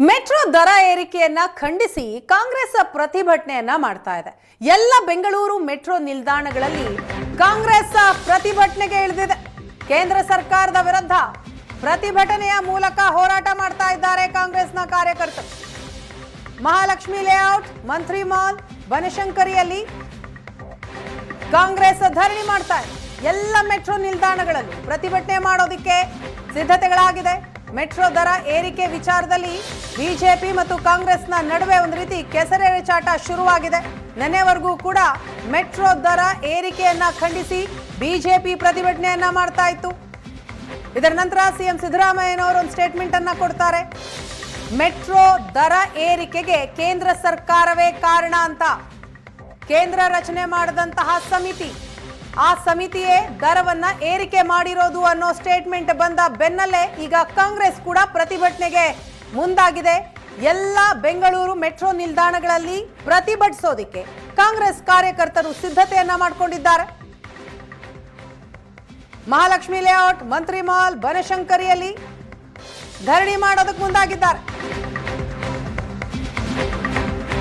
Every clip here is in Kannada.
ಮೆಟ್ರೋ ದರ ಏರಿಕೆಯನ್ನ ಖಂಡಿಸಿ ಕಾಂಗ್ರೆಸ್ ಪ್ರತಿಭಟನೆಯನ್ನ ಮಾಡ್ತಾ ಇದೆ. ಎಲ್ಲ ಬೆಂಗಳೂರು ಮೆಟ್ರೋ ನಿಲ್ದಾಣಗಳಲ್ಲಿ ಕಾಂಗ್ರೆಸ್ ಪ್ರತಿಭಟನೆಗೆ ಇಳಿದಿದೆ. ಕೇಂದ್ರ ಸರ್ಕಾರದ ವಿರುದ್ಧ ಪ್ರತಿಭಟನೆಯ ಮೂಲಕ ಹೋರಾಟ ಮಾಡ್ತಾ ಇದ್ದಾರೆ ಕಾಂಗ್ರೆಸ್ನ ಕಾರ್ಯಕರ್ತರು. ಮಹಾಲಕ್ಷ್ಮಿ ಲೇಔಟ್, ಮಂತ್ರಿ ಮಾಲ್, ಬನಶಂಕರಿಯಲ್ಲಿ ಕಾಂಗ್ರೆಸ್ ಧರಣಿ ಮಾಡ್ತಾ ಇದೆ. ಎಲ್ಲ ಮೆಟ್ರೋ ನಿಲ್ದಾಣಗಳಲ್ಲೂ ಪ್ರತಿಭಟನೆ ಮಾಡೋದಕ್ಕೆ ಸಿದ್ಧತೆಗಳಾಗಿದೆ. ಮೆಟ್ರೋ ದರ ಏರಿಕೆ ವಿಚಾರದಲ್ಲಿ ಬಿಜೆಪಿ ಮತ್ತು ಕಾಂಗ್ರೆಸ್ನ ನಡುವೆ ಒಂದು ರೀತಿ ಕೆಸರೆರಚಾಟ ಶುರುವಾಗಿದೆ. ನಿನ್ನೆವರೆಗೂ ಕೂಡ ಮೆಟ್ರೋ ದರ ಏರಿಕೆಯನ್ನ ಖಂಡಿಸಿ ಬಿಜೆಪಿ ಪ್ರತಿಭಟನೆಯನ್ನ ಮಾಡ್ತಾ ಇತ್ತು. ಇದರ ನಂತರ ಸಿಎಂ ಸಿದ್ದರಾಮಯ್ಯನವರು ಒಂದು ಸ್ಟೇಟ್ಮೆಂಟ್ ಅನ್ನ ಕೊಡ್ತಾರೆ. ಮೆಟ್ರೋ ದರ ಏರಿಕೆಗೆ ಕೇಂದ್ರ ಸರ್ಕಾರವೇ ಕಾರಣ ಅಂತ ಕೇಂದ್ರ ರಚನೆ ಮಾಡಿದಂತಹ ಸಮಿತಿ, ಆ ಸಮಿತಿಯೇ ದರವನ್ನ ಏರಿಕೆ ಮಾಡಿರೋದು ಅನ್ನೋ ಸ್ಟೇಟ್ಮೆಂಟ್ ಬಂದ ಬೆನ್ನಲ್ಲೇ ಈಗ ಕಾಂಗ್ರೆಸ್ ಕೂಡ ಪ್ರತಿಭಟನೆಗೆ ಮುಂದಾಗಿದೆ. ಎಲ್ಲ ಬೆಂಗಳೂರು ಮೆಟ್ರೋ ನಿಲ್ದಾಣಗಳಲ್ಲಿ ಪ್ರತಿಭಟಿಸೋದಿಕ್ಕೆ ಕಾಂಗ್ರೆಸ್ ಕಾರ್ಯಕರ್ತರು ಸಿದ್ಧತೆಯನ್ನ ಮಾಡಿಕೊಂಡಿದ್ದಾರೆ. ಮಹಾಲಕ್ಷ್ಮಿ ಲೇಔಟ್, ಮಂತ್ರಿ ಮಾಲ್, ಬನಶಂಕರಿಯಲ್ಲಿ ಧರಣಿ ಮಾಡೋದಕ್ಕೆ ಮುಂದಾಗಿದ್ದಾರೆ.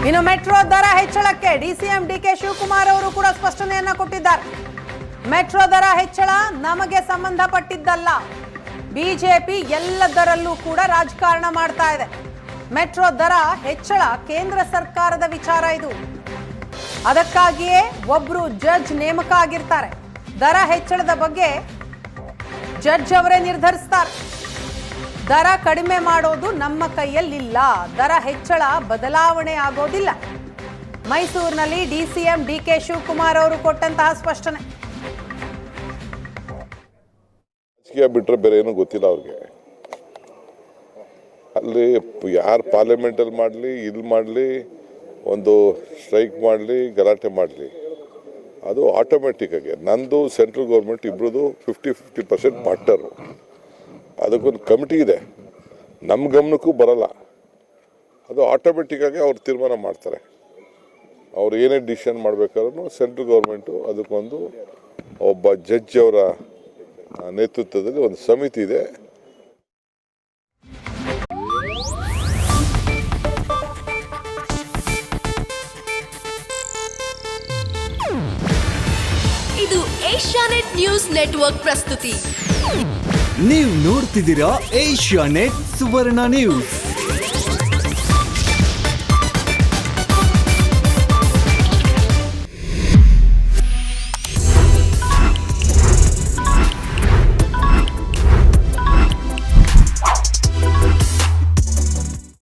ಇನ್ನು ಮೆಟ್ರೋ ದರ ಹೆಚ್ಚಳಕ್ಕೆ ಡಿಸಿಎಂ ಡಿಕೆ ಶಿವಕುಮಾರ್ ಅವರು ಕೂಡ ಸ್ಪಷ್ಟನೆಯನ್ನ ಕೊಟ್ಟಿದ್ದಾರೆ. ಮೆಟ್ರೋ ದರ ಹೆಚ್ಚಳ ನಮಗೆ ಸಂಬಂಧಪಟ್ಟಿದ್ದಲ್ಲ. ಬಿಜೆಪಿ ಎಲ್ಲದರಲ್ಲೂ ಕೂಡ ರಾಜಕಾರಣ ಮಾಡ್ತಾ ಇದೆ. ಮೆಟ್ರೋ ದರ ಹೆಚ್ಚಳ ಕೇಂದ್ರ ಸರ್ಕಾರದ ವಿಚಾರ ಇದು. ಅದಕ್ಕಾಗಿಯೇ ಒಬ್ರು ಜಡ್ಜ್ ನೇಮಕ ಆಗಿರ್ತಾರೆ. ದರ ಹೆಚ್ಚಳದ ಬಗ್ಗೆ ಜಡ್ಜ್ ಅವರೇ ನಿರ್ಧರಿಸ್ತಾರೆ. ದರ ಕಡಿಮೆ ಮಾಡೋದು ನಮ್ಮ ಕೈಯಲ್ಲಿಲ್ಲ. ದರ ಹೆಚ್ಚಳ ಬದಲಾವಣೆ ಆಗೋದಿಲ್ಲ. ಮೈಸೂರಿನಲ್ಲಿ ಡಿಸಿಎಂ ಡಿಕೆ ಶಿವಕುಮಾರ್ ಅವರು ಕೊಟ್ಟಂತಹ ಸ್ಪಷ್ಟನೆ. ಬಿಟ್ರೆ ಬೇರೆ ಏನೂ ಗೊತ್ತಿಲ್ಲ ಅವ್ರಿಗೆ. ಅಲ್ಲಿ ಯಾರು ಪಾರ್ಲಿಮೆಂಟಲ್ಲಿ ಮಾಡಲಿ, ಇಲ್ಲಿ ಮಾಡಲಿ, ಒಂದು ಸ್ಟ್ರೈಕ್ ಮಾಡಲಿ, ಗಲಾಟೆ ಮಾಡಲಿ, ಅದು ಆಟೋಮೆಟಿಕ್ ಆಗಿ ನಂದು ಸೆಂಟ್ರಲ್ ಗೌರ್ಮೆಂಟ್ ಇಬ್ಬರದು 50-50% ಪಾರ್ಟ್ನರು. ಅದಕ್ಕೊಂದು ಕಮಿಟಿ ಇದೆ, ನಮ್ಮ ಗಮನಕ್ಕೂ ಬರಲ್ಲ. ಅದು ಆಟೋಮೆಟಿಕ್ ಆಗಿ ಅವ್ರು ತೀರ್ಮಾನ ಮಾಡ್ತಾರೆ. ಅವ್ರು ಏನೇ ಡಿಸಿಷನ್ ಮಾಡಬೇಕಾದ್ರೂ ಸೆಂಟ್ರಲ್ ಗೌರ್ಮೆಂಟು ಅದಕ್ಕೊಂದು ಒಬ್ಬ ಜಡ್ಜ್ ಅವರ ನೇತೃತ್ವದಲ್ಲಿ ಒಂದು ಸಮಿತಿ ಇದೆ. ಇದು ಏಷ್ಯಾನೆಟ್ ನ್ಯೂಸ್ ನೆಟ್ವರ್ಕ್ ಪ್ರಸ್ತುತಿ. ನೀವು ನೋಡ್ತಿದ್ದೀರಾ ಏಷ್ಯಾನೆಟ್ ಸುವರ್ಣ ನ್ಯೂಸ್.